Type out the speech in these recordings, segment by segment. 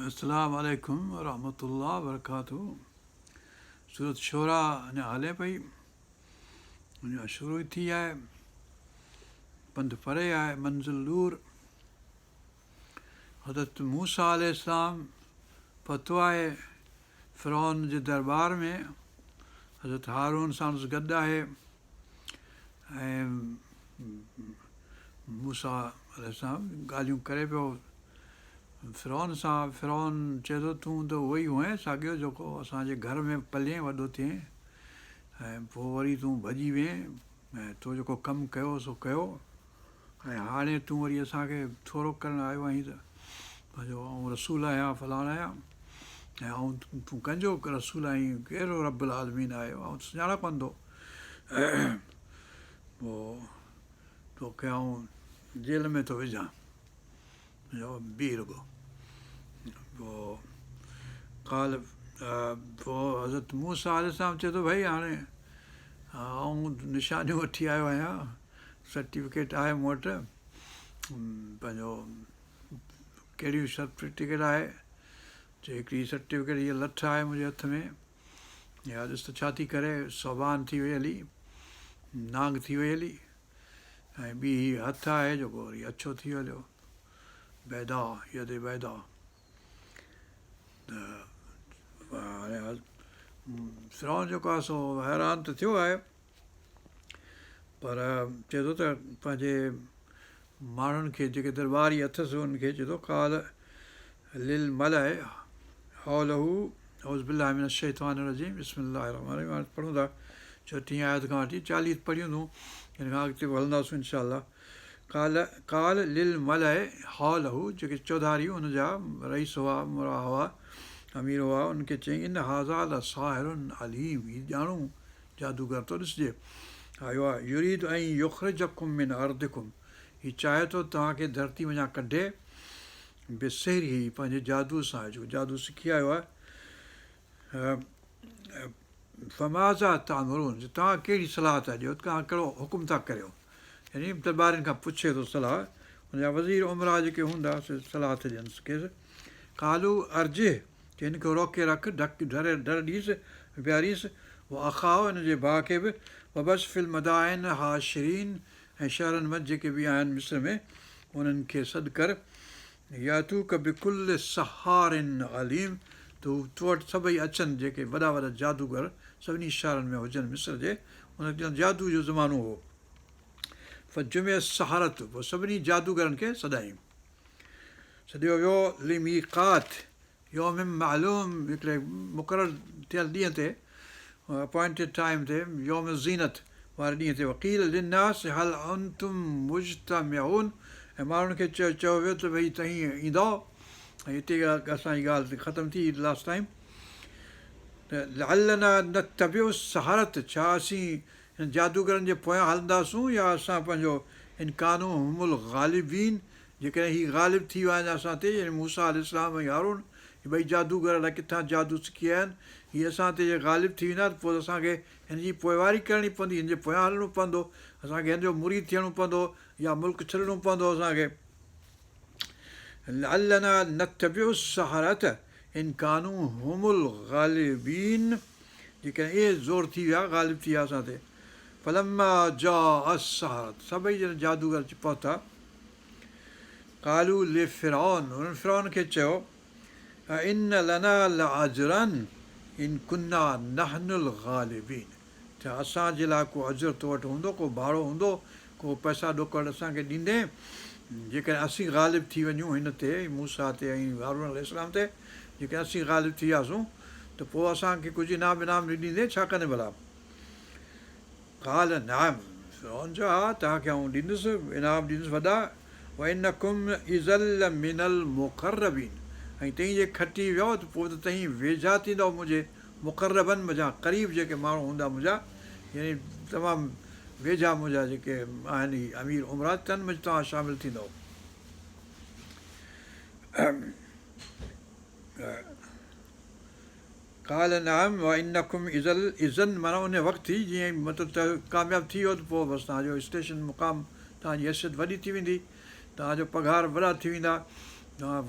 अस्सलाम वालेकुम रहमतुल्लाह वबरकातुहू। सूरत शुरा अञा हले पई, अञा शुरू ई थी आहे, पंधु परे आहे, मंज़िल दूर। हज़रत मूसा अलैहिस्सलाम पतो आहे फ़िरौन जे दरबार में, हज़रत हारून सां गॾु आहे ऐं मूसा अलैहिस्सलाम ॻाल्हियूं करे पियो फ़िरौन सां। फ़िरौन चए थो तूं त उहो ई हुएं साॻियो जेको असांजे घर में पलिएं वॾो थिएं, ऐं पोइ वरी तूं भॼी वें ऐं तो जेको कमु कयो सो कयो, ऐं हाणे तूं वरी असांखे थोरो करणु आयो आहीं त पंहिंजो आउं रसूल आहियां फलाणा आहियां, ऐं तूं कंहिंजो रसूल आहीं, कहिड़ो रब्बुल आलमीन आहे, आउं सुञाणा कोन थो। पोइ तोखे आउं जेल में थो विझां, बीह रुगो। पोइ हज़रत मूसा अलैहिस्सलाम चए थो भई हाणे आउं निशानियूं वठी आयो आहियां, सर्टिफिकेट आहे मूं वटि, पंहिंजो कहिड़ी सर्टिफिकेट आहे, चए हिकिड़ी सर्टिफिकेट हीअ लठ आहे मुंहिंजे हथ में, या ॾिस त छा थी करे, सोभान थी वई हली, नांग थी वई हली, ऐं ॿी हीअ हथु आहे जेको वरी अछो थी हलियो, बैदा यदि बैदा। त हाणे फ़िरौन जेको आहे सो हैरान त थियो आहे, पर चए थो त पंहिंजे माण्हुनि खे जेके दरबारी अथसि उनखे चए थो काल लिल मलअ हौलहू औज़ु बिल्लाहि मिनश शैतानिर रजीम बिस्मिल्लाहिर रहमानिर रहीम। हाणे पढ़ूं था 36 आयत खां वठी 40 पढ़ियूं तूं, हिन खां अॻिते हलंदासीं इनशा अल्लाह। काल लिल मलअ हौलहू, जेके चौधारी हुनजा रईस हुआ, मुरा हुआ, अमीर हुआ, उनखे चयईं इन हाज़ा लसाहिरुन अलीम, हीउ ॼाणू जादूगर थो ॾिसिजे आयो आहे, युरीद ऐं युख़रिजकुम मिन अर्दिकुम, हीउ चाहे थो तव्हांखे धरती वञा कढे, बेसिहरी, पंहिंजे जादू सां, जेको जादू सिखी आयो आहे। फमाज़ा तामुरून, तव्हां कहिड़ी सलाह था ॾियो, तव्हां कहिड़ो हुकुम था करियो, यानी दरबारियुनि खां पुछे थो सलाह, हुनजा वज़ीर उमरा जेके हूंदा से सलाह थी ॾियनि खेसि। कालू अर्जिह, चए हिनखे रोके रख, डर ॾींसि, विहारीसि, उहो अखाओ हिनजे भाउ खे बि, वबस फिल मदाइन हाशिरीन, ऐं शहरनि मंझि जेके बि आहिनि मिस्र में उन्हनि खे सॾु कर, यातू कबि कुल सहारिन अलीम, त तो वटि सभई अचनि जेके वॾा वॾा जादूगर सभिनी शहरनि में हुजनि मिस्र जे, उन जादू जो ज़मानो हो। फजुमे सहारत, पोइ सभिनी जादूगरनि खे सॾाईं, सॼो वियो लिमीक़ात यौम मालूम, हिकिड़े मुक़ररु थियल ॾींहं ते, अपॉइंटेड टाइम ते, यौम ज़ीनत वारे ॾींहं ते, वकील लिन्नास हल अंतुम मुज्तमिऊन, ऐं माण्हुनि खे चयो वियो त भई तव्हीं ईंदो, ऐं हिते असांजी ॻाल्हि ख़तमु थी लास्ट टाइम। त लअल्लना नत्तबिउ सहारत, छा असीं हिन जादूगरनि जे पोयां हलंदासूं, या असां पंहिंजो इन कानू हुमुल ग़ालिबीन, जेकॾहिं हीअ ग़ालिब थी विया आहिनि असां ते, यानी मूसा अलैहिस्सलाम ऐं हारून, हीअ ॿई जादूगर अलाए किथां जादू सिखी आया आहिनि, हीअ असां ते जे ग़ालिब थी वेंदा त पोइ असांखे हिन जी पोइवारी करणी पवंदी, हिन जे पोयां हलणो पवंदो, असांखे हिन जो मुरीद थियणो पवंदो, या मुल्क छॾिणो पवंदो असांखे। लअल्लना नत्तबिउ सहारत इन कानू हुमुल ग़ालिबीन, जेकॾहिं इहे ज़ोर थी विया, ग़ालिब थी विया असां ते। फलम्मा जाअ सहारत, सभई ॼण जादूगर पहुता, कालू ले फ़िरौन, हुननि फ़िरौन खे चयो इन लना लअजरन इन कुन्ना नहनुल ग़ालिबीन, छा असांजे लाइ को अजर तो वटि हूंदो, को भाड़ो हूंदो, को पैसा ॾोकड़ असांखे ॾींदे, जेकॾहिं असीं ग़ालिब थी वञूं हिन ते, मूसा ते ऐं हारून अलैहिस्सलाम ते, जेकॾहिं असीं ग़ालिब थी वियासीं त पोइ असांखे कुझु इनाम विनाम ॾींदे, छा कंदे भला। काल नाम, फ़िरौन चयो हा तव्हांखे आउं ॾींदुसि, इनाम ॾींदुसि वॾा, व इनकुम इज़ल मिनल मुक़र्रबीन, ऐं तव्हीं जे खटी वियो त पोइ त तव्हीं वेझा थींदव मुंहिंजे मुक़र्रबनि मुंहिंजा क़रीब जेके माण्हू हूंदा मुंहिंजा, यानी तमामु वेझा मुंहिंजा जेके आहिनि अमीर उमरा, तन में तव्हां शामिलु थींदव। काल नाम व इनकुम इज़न, माना उन वक़्तु ई जीअं मतिलबु त कामयाबु थी वियो त पोइ बसि तव्हांजो स्टेशन मुक़ाम, तव्हांजी हैसियत वॾी थी वेंदी, तव्हांजो पघार वॾा थी वेंदा, तव्हां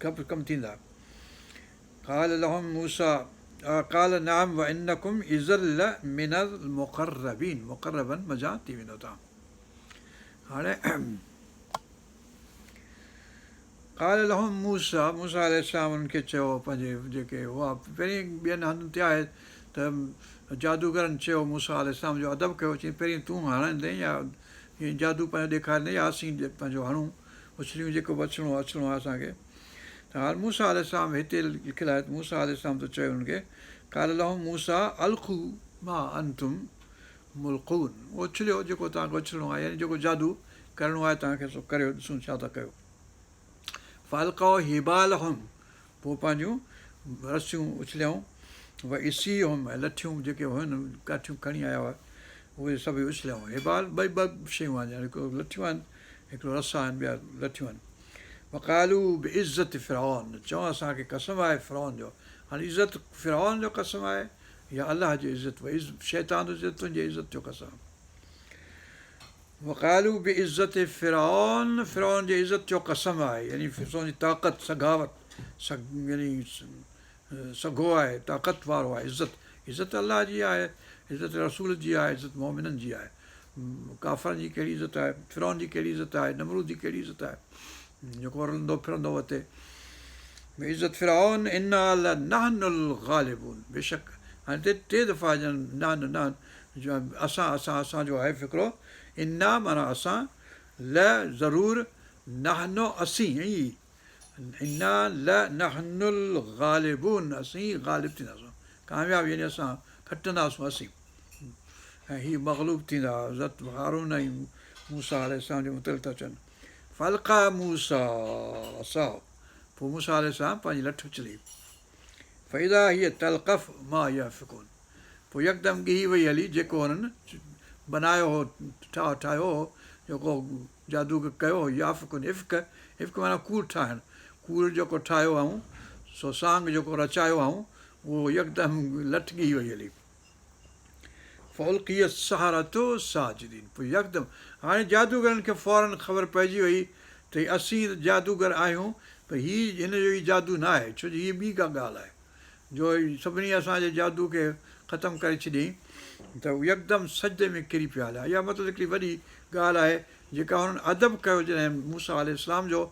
कमु थींदा। قال لهم موسى قال نعم وإنكم إذا لمن المقربين मुक़र्रबन मज़ा थी वेंदो तव्हां हाणे قال لهم موسى मूसा अलैहिस्सलाम उनखे चयो पंहिंजे जेके हुआ पहिरीं ॿियनि हंधि ते आहे त जादूगरनि चयो मूसा अलैहिस्सलाम जो अदब कयो चई पहिरीं तूं हणंदे या हीअं जादू पंहिंजो ॾेखारींदे या असीं पंहिंजो हणूं उछलियूं जेको बि अचिणो आहे असांखे त हाणे मूसा अलैहिस्सलाम हिते लिखियलु आहे मूसा अलैहिस्सलाम त चयो हुनखे काल लहूं मूसा अलखू मा अंतुम मुल्कून उछलियो जेको तव्हांखे उछलिणो आहे यानी जेको जादू करिणो आहे तव्हांखे सो करियो ॾिसूं छा था कयो फालकाओ हिबाल हुम पोइ पंहिंजूं रसियूं उछलियऊं व इसी हुम ऐं लठियूं जेके हुयूं काठियूं खणी आया हुआ उहे सभई उछलियऊं हिबाल ॿ शयूं आहिनि हिकिड़ो लठियूं आहिनि हिकिड़ो रसा आहिनि ॿिया लठियूं आहिनि वकालू बि इज़त फिरौन चऊं असांखे कसम आहे फिरौन जो हाणे इज़त फिरौन जो कसम आहे या अलाह जी इज़त शैतान जो इज़त तुंहिंजी इज़त जो कसम वकालू बि इज़त फिरौन फिरौन जी इज़त जो कसम आहे यानी फिरौन जी ताक़त सगावत यानी सघो आहे ताक़त वारो आहे इज़त अलाह जी आहे इज़त रसूल जी आहे इज़त मोमिननि जी आहे काफ़रनि जी कहिड़ी इज़त आहे फिरौन जी कहिड़ी इज़त आहे नमरूद जी कहिड़ी इज़त आहे जेको रलंदो फिरंदो वते इज़त फिरौन इन्ना लनहनुल गालिबून बेशक हाणे टे दफ़ा ॼण असांजो आहे फ़िक्रो इन्ना माना असां ल ज़रूरु नहनो असीं इन्ना लनहनुल गालिबून असीं गालिब थींदासीं कामयाबु यानी असां खटंदासीं असीं ऐं हीअ मग़लूब थींदा हज़रत हारून ऐं मूसा अलैहिस्सलाम जे मुतलिक़ था चवनि फलका मूसा असां पोइ मूसा अलैहिस्सलाम पंहिंजी लठ उछली फ़ैदा हीअ तलक़फ़ मां इहा फ़िकोन पोइ यकदमि ॻी वई हली जेको हुननि बनायो हो ठाहियो हो जेको जादू कयो हो या फ़िकोन इफ़्क माना कूड़ ठाहिणु कूड़ जेको ठाहियो हुअऊं सो सांग जेको रचायो हुअऊं उहो यकदमि लठ ॻी वई हली फ़ौलक़ीअ सहारतो साजिदीन पोइ यकदमि हाणे जादूगरनि खे फ़ौरन ख़बर पइजी वई त असीं जादूगर आहियूं त हीअ हिन जो ई जादू न आहे छो जो हीअ ॿी का ॻाल्हि आहे जो सभिनी असांजे जादू खे ख़तमु करे छॾियईं त यकदमि सजदे में किरी पिया हलिया इहा मतिलबु हिकिड़ी वॾी ॻाल्हि आहे जेका हुननि अदब कयो जॾहिं मूसा अलैहिस्सलाम जो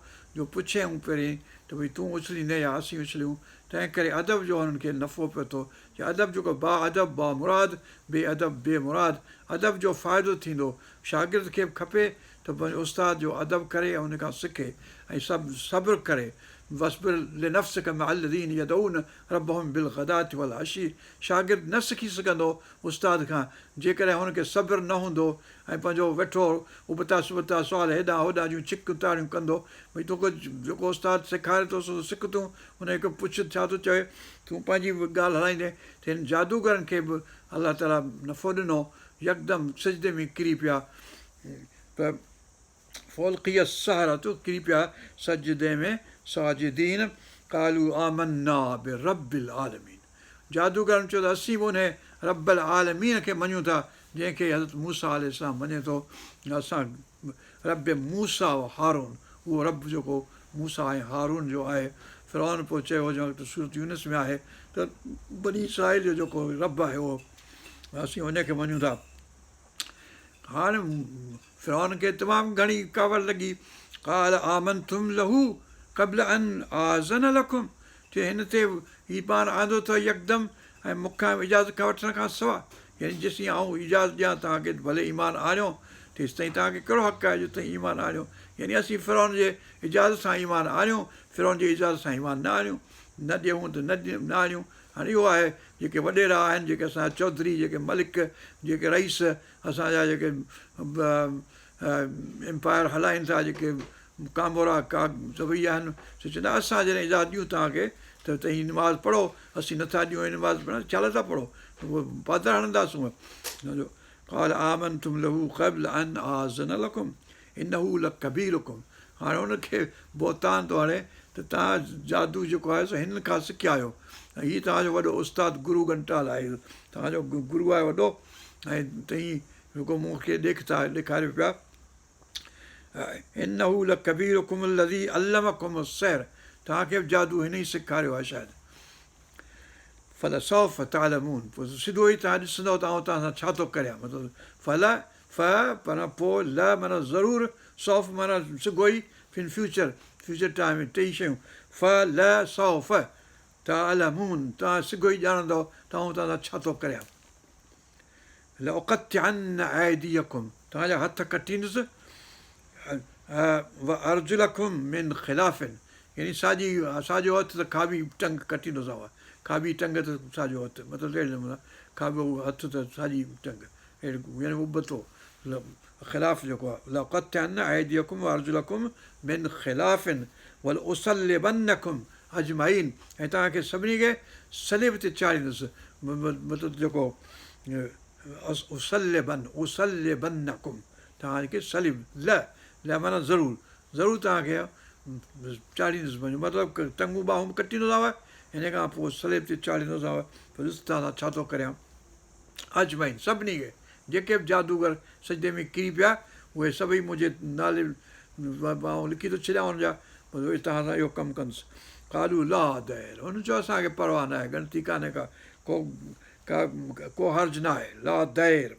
पुछियऊं पहिरीं त भई तूं उछलींदे या असीं उछलियूं तंहिं करे अदब जो हुननि खे नफ़ो पियो थो की अदब जेको बा अदब बा मुराद बे अदब बे मुराद अदब जो फ़ाइदो थींदो शागिर्द खे बि खपे त पंहिंजो उस्ताद जो अदब करे ऐं हुन खां सिखे ऐं सब्र करे वस्बिर लिनफ़्सिक मअ अल्लज़ीन यदऊन रब्बहुम बिलग़दाति वल अशी शागिर्द न सिखी सघंदो उस्ताद खां जेकॾहिं हुनखे सब्र न हूंदो ऐं पंहिंजो वेठो उबता सुबता सुवाल हेॾां होॾां जूं छिक ताड़ियूं कंदो भई तोखे जेको उस्ताद सेखारे थो सो सिख तूं हुनखे पुछ छा थो चए तूं पंहिंजी ॻाल्हि हलाईंदे त हिन जादूगरनि खे बि अलाह ताला नफ़ो ॾिनो यकदमि सिजदे में किरी पिया त फ़ौलक़ीअ सहारतो किरी पिया सजदे में साजिदीन कालू आमन्ना बिरब्बिल आलमीन जादूगरनि चयो त असीं बि उन रब्बल आलमीन खे मञूं था जंहिंखे हज़रत मूसा अलैहिस्सलाम मञे थो असां रब मूसा हारून उहो रब जेको मूसा ऐं हारून जो आहे फिरौन पोइ चयो जो त सूरत यूनिस में आहे त बनी इसराईल जो जेको रब आहे उहो असीं उनखे मञूं था हाणे फिरौन खे तमामु घणी कावड़ लॻी काल आमनतुम लहू क़ब्ल अन आज़न लकुम चए हिन ते ईमान आंदो अथव यकदमि ऐं मूंखां इजाज़त खां वठण खां सवाइ यानी जेसीं आऊं इजाज़त ॾियां तव्हांखे भले ईमान आणियो तेसि ताईं तव्हांखे कहिड़ो हक़ु आहे जो ताईं ईमान आणियो यानी असीं फिरौन जे इजाज़त सां ईमान आणियूं फिरौन जी इजाज़त सां ईमान न आणियूं न ॾियूं त न आणियूं हाणे इहो आहे जेके वॾेरा आहिनि जेके असांजा चौधरी जेके मलिक जेके रईस असांजा जेके एम्पायर हलाइनि था जेके कामोरा सभई आहिनि सो चवंदा असां जॾहिं इजाज़त ॾियूं तव्हांखे त तव्हीं निमाज़ पढ़ो असीं नथा ॾियूं निमाज़ पढ़ण छा था पढ़ो उहो पादर हणंदासीं काल आमनतुम लहू क़ब्ल अन आज़न लकुम इन्नहू लकबीरुकुम हाणे हुनखे बोतान थो हाणे त तव्हां जादू जेको आहे सो हिन खां सिखिया आहियो ऐं हीअ तव्हांजो वॾो उस्ताद गुरू घंटाल आहे तव्हांजो गुरू आहे वॾो ऐं तई जेको मूंखे ॾेखारियो पिया इन्नहू लकबीरुकुम लज़ी अल्लमकुम सैर तव्हांखे बि जादू हिन ई सेखारियो आहे शायदि फल सौफ़ तअलमून, पोइ सिधो ई तव्हां ॾिसंदव त आउं तव्हां सां छा थो करियां, मतिलबु फल फ पर पोइ ल माना ज़रूरु, सौफ़ माना सिगो ई इन फ्यूचर, फ्यूचर टाइम में टई शयूं, फ ल सौफ़ तअलमून, तव्हां सिगो ई ॼाणंदव त आउं तव्हां सां छा थो करियां। लउक़त्तिअन्न अयदीयकुम, तव्हांजा हथ कटींदुसि, व अर्जुलकुम मिन ख़िलाफ़िन, यानी साॼो हथु त खाॿी टंग कटींदोसांव, खाॿी टंग त साॼो हथु, मतिलबु अहिड़े नमूने खाॿो हथु त साॼी टंग, यानी उबतो ख़िलाफ़ जेको आहे, लउक़त्तिअन्न अयदीयकुम व अर्जुलकुम मिन ख़िलाफ़िन वल उसल्लिबन्नकुम अजमाइन, ऐं तव्हांखे सभिनी खे सलीब ते चाढ़ींदुसि, मतिलबु जेको उसल्लिबन्नकुम, तव्हांखे सलीब ल माना ज़रूरु, ज़रूरु तव्हांखे चाढ़ींदुसि, मतिलबु टंगूं ॿाहूं कटींदोसांव, हिन खां पोइ सलीब ते चाढ़ींदोसांव, पोइ ॾिस तव्हां सां छा थो करियां। अजमाइन, सभिनी खे, जेके बि जादूगर सजदे में किरी पिया, उहे सभई मुंहिंजे नाले आउं लिखी थो छॾियां हुनजा, पोइ तव्हां सां इहो कमु कंदुसि। कालू ला दैर, हुन चयो असांखे परवाह न आहे, गणती कान्हे को हर्ज़ु न आहे, ला दैर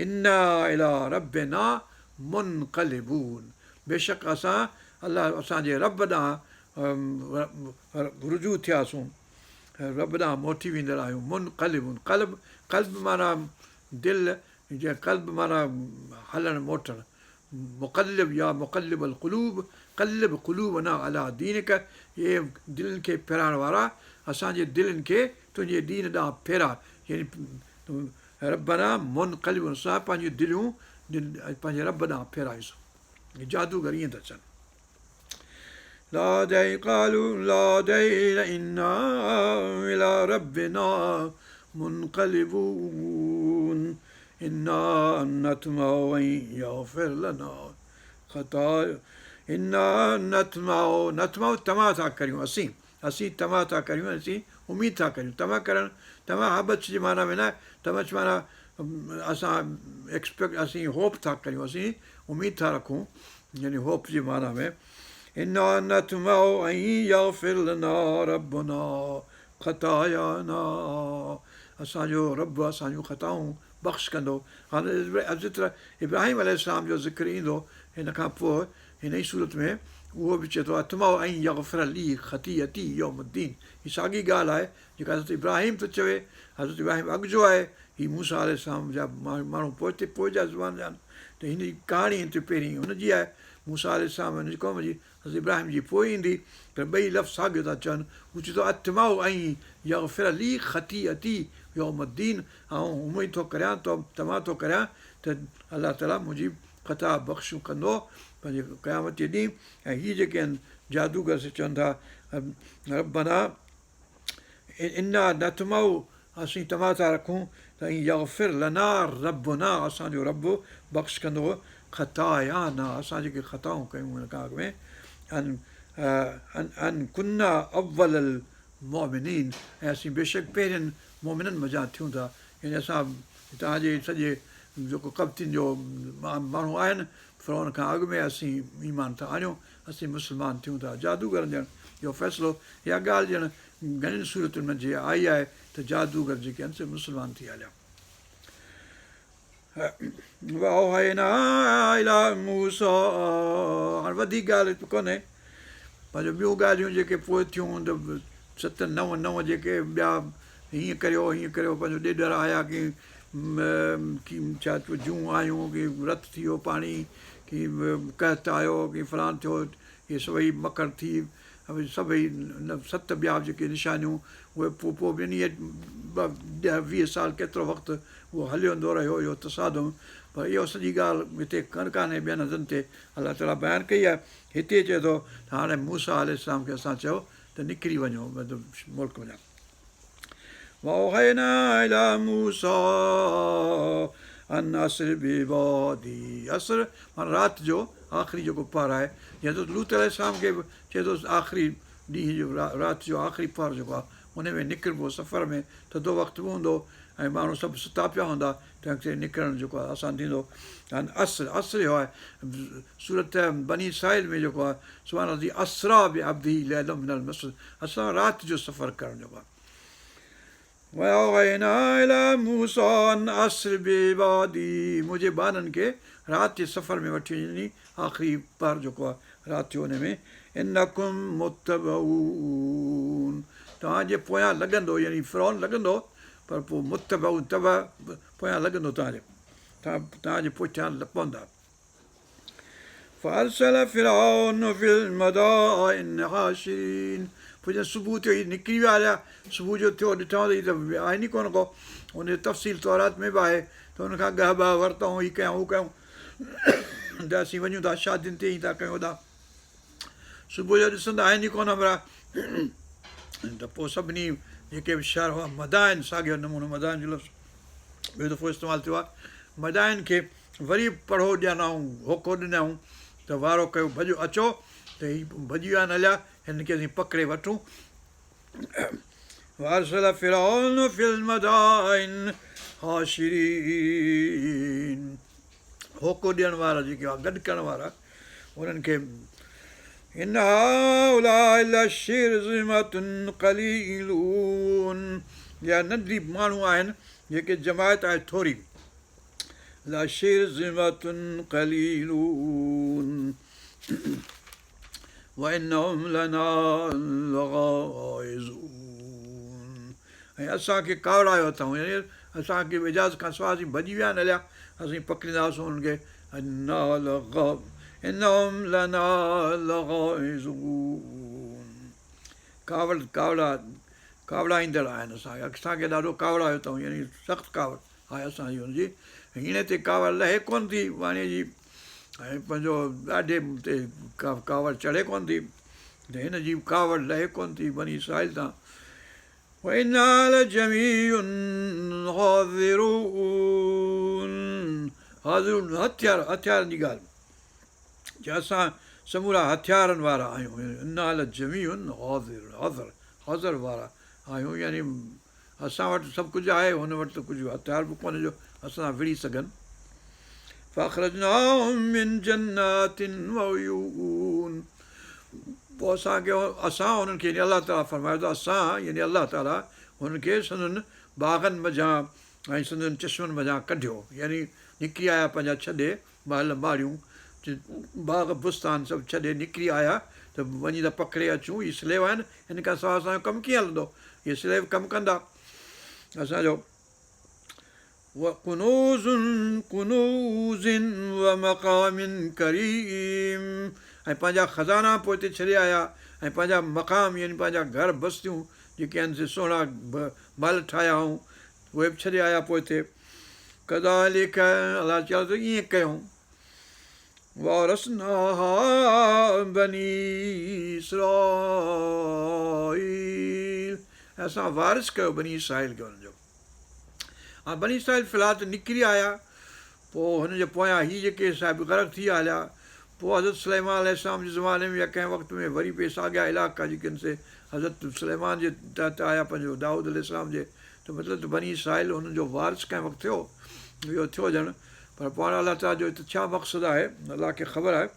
इन्ना इला रब्बिना मुनक़लिबून, बेशक असां अलाह असांजे रब ॾांहुं रुजू थियासूं, रब ॾांहुं मोटी वेंदड़ आहियूं। मुनक़लिबून, क़ल्ब माना दिलि, जीअं क़ल्ब माना हलणु मोटणु, मुक़ल्लिब या मुक़ल्लिबुल क़ुलूब, क़ल्लिब क़ुलूबना अला दीनिक, इहे दिलनि खे फेराइण वारा, असांजे दिलनि खे तुंहिंजे दीन ॾांहुं फेरा, यानी रबना मुनक़लिबून, असां पंहिंजियूं दिलियूं पंहिंजे रब ॾांहुं फेरायूंसि। जादूगर ईअं था चवनि। ला दै क़ालू ला दैर इन्ना इला रब्बिना मुनक़लिबून इन्ना नतमउ अन यग़फिर लना ख़ताया, इन्ना नतमउ तमा था करियूं, असीं तमा था करियूं, असीं उमीद था करियूं, तमा करणु, तमा हबच जे माना में न, तमच माना असां एक्सपेक्ट, असीं होप था करियूं, असीं उमीद था रखूं, यानी होप जे माना में। इन्ना नतमउ अन यग़फिर लना रब्बुना ख़तायाना, असांजो रब असांजूं ख़ताऊं बख़्श कंदो। हाणे इब्राहिम अलैहिस्सलाम जो ज़िक्र ईंदो हिन खां पोइ हिन ई सूरत में, उहो बि चए थो अतमउ अन यग़फिर ली ख़तीअती यौमुद्दीन, हीअ साॻी ॻाल्हि आहे जेका हज़रत इब्राहिम थो चवे, हज़रत इब्राहिम अॻु जो आहे, हीअ मूसा अलैहिस्सलाम जा माण्हू पोइ जा ज़ुबान जा आहिनि, त हिन जी कहाणी हिते पहिरीं हुनजी आहे, मूसा अलैहिस्सलाम हिन जी क़ौम जी, हज़रत इब्राहिम जी पोइ ईंदी, पर ॿई लफ़्ज़ साॻियो था चवनि। हू चए थो अतमउ अन यग़फिर ली ख़तीअती यौमुद्दीन, ऐं उमीद थो करियां, तमा थो करियां त अलाह ताला मुंहिंजी ख़ता बख़्शूं कंदो पंहिंजे क़यामत जे ॾींहुं। ऐं हीअ जेके आहिनि जादूगर से चवनि था रब्बना इन्ना नतमउ, असीं तमा था रखूं त यग़फिर लना रब्बुना, असांजो रब बख़्श कंदो ख़तायाना, असां जेके ख़ताऊं कयूं हिन खां अॻु में, अन कुन्ना अव्वलल मोमिनीन, ऐं असीं बेशक पहिरियनि मोमिननि मज़ा थियूं था, यानी असां तव्हांजे सॼे जेको कब्तियुनि जो माण्हू आहिनि फ़िरौन खां अॻु में असीं ईमान था आणियूं, असीं मुस्लमान थियूं था। जादूगर ॼण इहो फ़ैसिलो, इहा ॻाल्हि ॼण घणनि सूरतुनि में जीअं आई आहे त जादूगर जेके आहिनि से मुस्लमान थी हलिया। हाणे वधीक ॻाल्हि कोन्हे, पंहिंजो ॿियूं ॻाल्हियूं जेके पोइ थियूं त 7 9 जेके ॿिया हीअं करियो पंहिंजो ॾेॾर आया की छा जूं आयूं की रत थी वियो पाणी की कहत आयो की फलान थियो, इहे सभई मकर थी सभई 7 ॿिया जेके निशानियूं, उहे पोइ ॿिनि 10-20 साल केतिरो वक़्तु उहो हलियो रहियो इहो तसादुम, पर इहो सॼी ॻाल्हि हिते कान्हे, ॿियनि हंधनि ते अलाह ताला बयानु कई आहे। हिते चए थो हाणे मूसा अलैहिस्सलाम खे असां चयो त निकिरी वञो, मतिलबु मुल्क वञा। وأوحينا إلى موسى أن أسر بعبادي, असर माना राति जो आख़िरी जेको पहर आहे, या त लूत अलैहिस्सलाम खे चए थो आख़िरी ॾींहं जो राति जो आख़िरी पहर जेको आहे उन में निकिरबो, सफ़र में थधो वक़्तु बि हूंदो ऐं माण्हू सभु सुता पिया हूंदा, तंहिंखे निकिरणु जेको आहे आसानु थींदो। असर इहो आहे सूरत बनी इस्राईल में जेको आहे सुभाणे असरा बि अब्दी लैलम मिनल मस्जिद, असां राति जो सफ़र करणु जेको आहे। मुंहिंजे ॿारनि खे राति जे सफ़र में वठी वञी, आख़िरी पार जेको आहे राति जो हुन में इन्नकुम मुत्तबऊन, तव्हांजे पोयां लॻंदो, यानी फ़िरौन लॻंदो, पर पोइ मुत्तबऊन पोयां लॻंदो तव्हांजे पुठियां पवंदा। فأرسل فرعون في المدائن حاشرين, पोइ जॾहिं सुबुह थियो ई निकिरी विया हलिया, सुबुह जो थियो ॾिठो त हीअ त आहे नी कोन को, हुनजो तफ़सील तौरात में बि आहे, त हुनखां ॻह ॿह वरितऊं, हीअ कयूं हू कयूं, त असीं वञूं था शादियुनि ते ई था कयूं था, सुबुह जो ॾिसंदा आहिनि ई कोन हमरा, त पोइ सभिनी जेके बि शहर हुआ मदाइन, साॻियो नमूनो मदाइन जो लफ़्ज़ ॿियो दफ़ो इस्तेमालु थियो आहे, मदाइन खे वरी पढ़ो ॾियनाऊं, होको ॾिनऊं, त वारो कयो भॼो अचो, त हीअ भॼी विया आहिनि हलिया, हिन खे असीं पकिड़े वठूं। وأرسل فرعون في المدائن حاشرين, होको ॾियण वारा जेके हुआ, गॾु करण वारा, उन्हनि खे इन هؤلاء لشرذمة قليلون, या नंढी माण्हू आहिनि जेके जमायत आहे थोरी, لشرذمة قليلون وإنهم لنا لغائظون, ऐं असांखे कावड़ायो अथऊं, यानी असांखे इजाज़त खां सवाइ असीं भॼी विया आहिनि हलिया, असीं पकिड़ींदासीं हुननि खे, إنهم لنا لغائظون, कावड़ाईंदड़ आहिनि असांखे ॾाढो कावड़ायो अथऊं, यानी सख़्तु कावड़ आहे असांजी हुनजी, हीअं ते कावड़ लहे कोन थी वाणीअ जी, ऐं पंहिंजो ॾाढे ते कावड़ चढ़े कोन थी, त हिन जी कावड़ लहे कोन थी बनी इसराईल तां। وإنا لجميع حاذرون, हाज़िरून हथियारनि जी ॻाल्हि, जे असां समूरा हथियारनि वारा आहियूं, इन्ना लजमीउन हाज़िर वारा आहियूं, यानी असां वटि सभु कुझु आहे, हुन वटि त कुझु हथियार बि कोन्हे जो असां विड़ी सघनि। فأخرجناهم من جنات وعيون, पोइ असां हुननि खे, यानी अलाह ताला फरमायो त असां, यानी अलाह ताला हुननि खे संदनि बाग़नि मझां ऐं संदनि चश्मनि मझां कढियो, यानी निकिरी आया पंहिंजा छॾे महल माड़ियूं, बाग़ बुस्तान सभु छॾे निकिरी आया, त वञी त पकिड़े अचूं, हीअ स्लेव आहिनि, हिन खां सवाइ असांजो कमु कीअं हलंदो, इहे स्लेव कमु कंदा असांजो। وكنوز ومقام كريم, ऐं पंहिंजा खज़ाना पोइ हिते छॾे आया, ऐं पंहिंजा मक़ाम, यानी पंहिंजा घर बस्तियूं जेके आहिनि से सुहिणा महल ठाहिया हुयूं, उहे बि छॾे आया पोइ हिते। कज़ालिक, अलाह चयो त ईअं कयूं, वारसनाहा बनी इसराईल, असां वारिस कयो बनी इसराईल खे हुनजो। हा, बनी इसराईल फ़िलहाल त निकिरी आया, पोइ हुनजे पोयां हीअ जेके साहिब ग़रक़ थी विया हलिया, पोइ हज़रत सुलेमान अलैहिस्सलाम जे ज़माने में या कंहिं वक़्त में वरी पे साॻिया इलाइक़ा जेके आहिनि से हज़रत सुलेमान जे तहत आया, पंहिंजो दाऊद अलैहिस्सलाम जे, त मतिलबु त बनी इसराईल हुननि जो वारिस कंहिं वक़्तु थियो, इहो थियो ॼण, पर पाण अलाह ताला जो हिते छा मक़सदु आहे अलाह खे ख़बर आहे,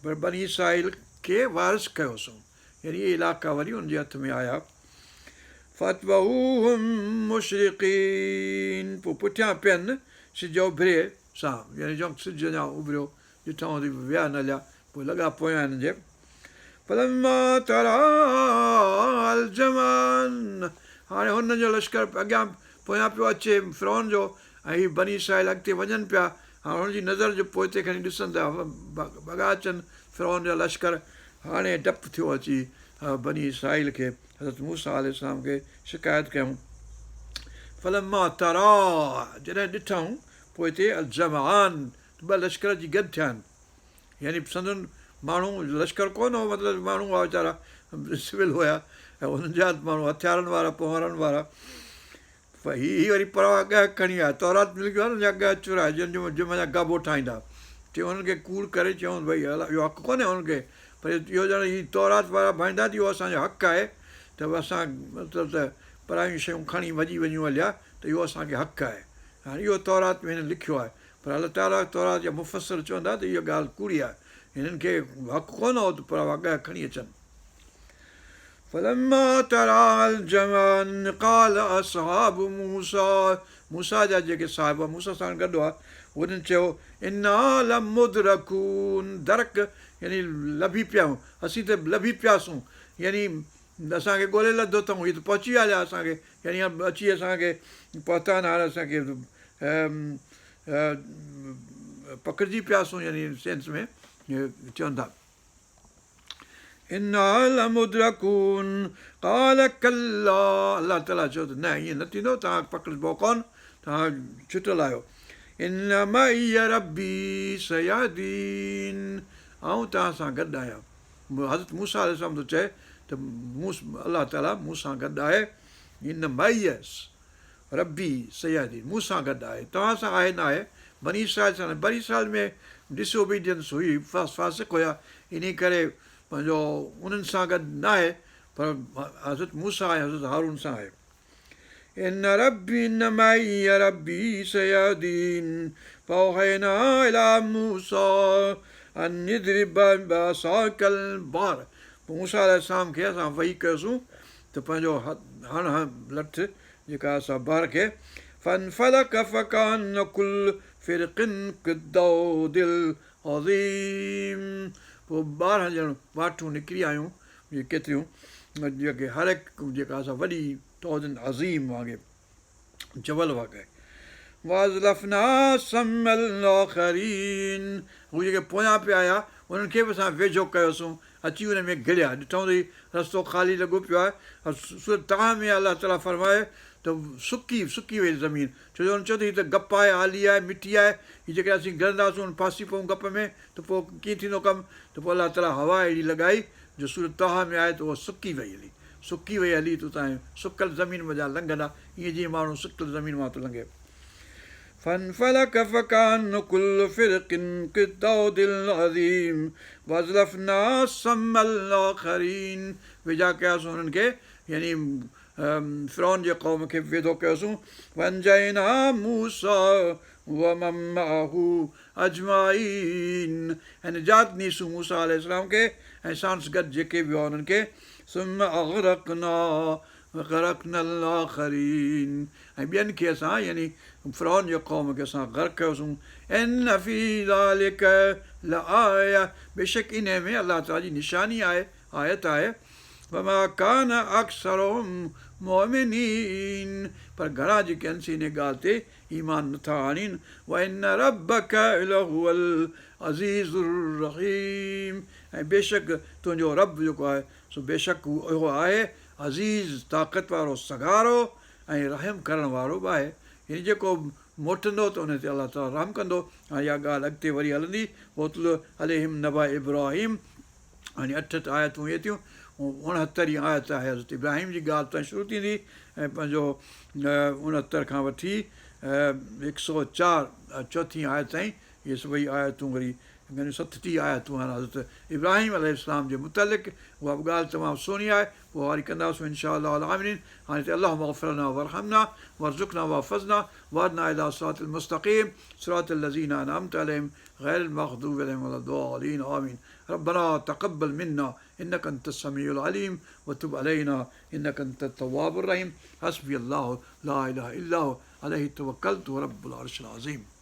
पर बनी इसराईल खे वारिस कयोसीं, यानी इहे इलाइक़ा वरी हुनजे हथ में आया। फ़तबऊहुम मुशरिक़ीन, पोइ पुठियां पियनि सिज उभिरे सां, यानी जो सिज अञा उभिरियो ॾिठऊं त विया न हलिया, पोइ लॻा पोयां हिननि जे। फलम्मा तराअल जमान, हाणे हुननि जो लश्कर अॻियां पोयां पियो अचे फ़िरौन जो, ऐं हीअ बनी इसराईल अॻिते वञनि पिया, हाणे हुनजी नज़र जो पोइ हिते खणी ॾिसनि था भॻा अचनि फ़िरौन जा लश्कर, हाणे डपु थियो अची बनी इसराईल खे, हज़रत मूसा अलैहिस्सलाम खे शिकायत कयूं। फलम्मा तरा, जॾहिं ॾिठऊं पोइ हिते अल जमान, ॿ लश्कर जी गॾु थिया आहिनि, यानी संदन माण्हू लश्कर कोन हो, मतिलबु माण्हू हुआ वीचारा सिविल हुया, ऐं हुननि जा माण्हू हथियारनि वारा पोहरनि वारा, हीअ वरी परवाह ॻह खणी आया, तौरात मिली वियो आहे न, या ॻह चुराए जंहिंजो मञा गाबो ठाहींदा, चयो हुननि खे कूड़ करे चयूं भई अलाह इहो हक़ु कोन्हे हुननि खे, पर इहो ॼण हीअ तौरात वारा भाईंदा त इहो असांजो हक़ु आहे, त असां मतिलबु त परायूं शयूं खणी भॼी वञूं हलिया, त इहो असांखे हक़ु आहे, हाणे इहो तौरात में हिन लिखियो आहे, पर अलाह ताला तौरात जा मुफ़सर चवंदा त इहा ॻाल्हि कूड़ी आहे, हिननि खे हक़ु कोन हो त परवाह ॻह खणी अचनि। فلما ترى الجمعان قال أصحاب موسى मूसा जा जेके साहिब मूसा सां गॾु हुआ उन्हनि चयो इन्ना लमुदरकून दरक यानी लभी पिया आहियूं असीं त लभी पियासीं यानी असांखे ॻोल्हे लधो अथऊं हीअ त पहुची विया असांखे यानी अची असांखे पहुता न हाणे असांखे पकड़िजी पियासीं यानी सेंस में चवनि था इन्ना लमुदरकून काल कल्ला अलाह ताला चयो त न ईअं न थींदो तव्हां पकड़िबो कोन तव्हां छुटल आहियो इन मई रबी सयादीन ऐं तव्हां सां गॾु आहियां हज़रत मूसा अलैहिस्सलाम थो चए त अलाह ताला मूं सां गॾु आहे इन मई रबी सयादीन मूं सां गॾु आहे तव्हां सां आहे न आहे बनी इसराइल सां बनी इसराइल में डिसओबीडियंस हुई फासिक हुया इन करे पंहिंजो उन्हनि सां गॾु न आहे पर हज़रत मूसा ऐं हज़रत हारून सां आहे इन रबी न मई रबी सयादीन फौहैना इला मूसा अन यद्रिब बिअसाकल बहर मूसा अलैहिस्सलाम खे असां वही कयोसीं त पंहिंजो हण लठ जेका असां बहर खे फनफलक फकान कुल फिरकिन किद्दौदिल अज़ीम पोइ 12 ॼण वाटूं निकिरी आयूं केतिरियूं जेके हर हिकु जेका असां वॾी तौदिन अज़ीम वांगुरु जबल वांगुरु वाज़लफ़ना समल आख़रीन हू जेके पोयां पिया आया उन्हनि खे बि असां वेझो कयोसीं अची उन में घिड़िया ॾिठूं त रस्तो ख़ाली लॻो पियो आहे सूरत तव्हां में अलाह ताला फरमाए त सुकी वई ज़मीन छो जो हुन चयो त हीअ त गप आहे आली आहे मिटी आहे हीअ जेके असीं ॻणंदासीं फासी पऊं गप में त पोइ कीअं थींदो कमु त पोइ अलाह ताला हवा अहिड़ी लॻाई जो सूरत तव्हां में आहे त उहा सुकी वई हली त तव्हां सुकल ज़मीन मज़ा लंघंदा ईअं जीअं माण्हू सुकल ज़मीन मां थो लंघे فانفلق فكان كل فرق كالطود العظيم وأزلفنا ثم الآخرين वेझा कयासीं उन्हनि खे यानी फ़िरौन जे क़ौम खे वेझो कयोसीं वंजयना मूसा वमन मअहू अजमाइन ऐं निजात ॾींसूं मूसा अलैहिस्सलाम खे ऐं साणुसि गॾु जेके बि हुआ उन्हनि खे सुम अग़रक़ना गरक़नल आख़रीन ऐं ॿियनि खे असां यानी फ़िरौन जे क़ौम खे असां ग़र्क़ कयोसीं इन फी ज़ालिक लआया बेशक इन में अलाह ताला जी निशानी आहे आयत आहे वमा कान अक्सरुहुम मुमिनीन पर घणा जेके आहिनि इन ॻाल्हि ते ईमान नथा आणीनि व इन रब्बक लहुवल अज़ीज़ुर रहीम ऐं बेशक तुंहिंजो रब जेको आहे सो बेशक उहो आहे अज़ीज़ ताक़त वारो सगारो ऐं रहम करण वारो बि आहे यानी जेको मोटंदो त उन ते अलाह ताला रहम कंदो ऐं इहा ॻाल्हि अॻिते वरी हलंदी ओतलो अलैहिम नबा इब्राहिम हाणे 8 आयतूं इहे थियूं 69 आयत आहे हज़रत इब्राहिम जी ॻाल्हि ताईं शुरू थींदी ऐं पंहिंजो 69 खां वठी 104 चौथी आयत ताईं इहे सभई आयतूं वरी 37 आयतूं आहिनि हज़रत इब्राहिम अलैहिस्सलाम जे मुतलिक़ उहा बि ॻाल्हि तमामु सुहिणी आहे पोइ वरी कंदासीं इनशा अल्लाह आमीन हाणे त अल्लाहुम्मा अग़फ़िरना वरहमना वरज़ुक़ना वहफ़ज़ना वहदना इला सिरातिल मुस्तक़ीम सिरातिल लज़ीना अनअमत अलैहिम ग़ैरिल मग़दूबि अलैहिम वलद्दालीन आमीन रब्बना तक़ब्बल मिन्ना इन्नका अंतस समीउल अलीम वतुब अलैना इन्नका अंतत तव्वाबुर रहीम हस्बी अल्लाहु ला इलाहा इल्ला हु अलैहि तवक्कलतु व रब्बुल अर्शिल अज़ीम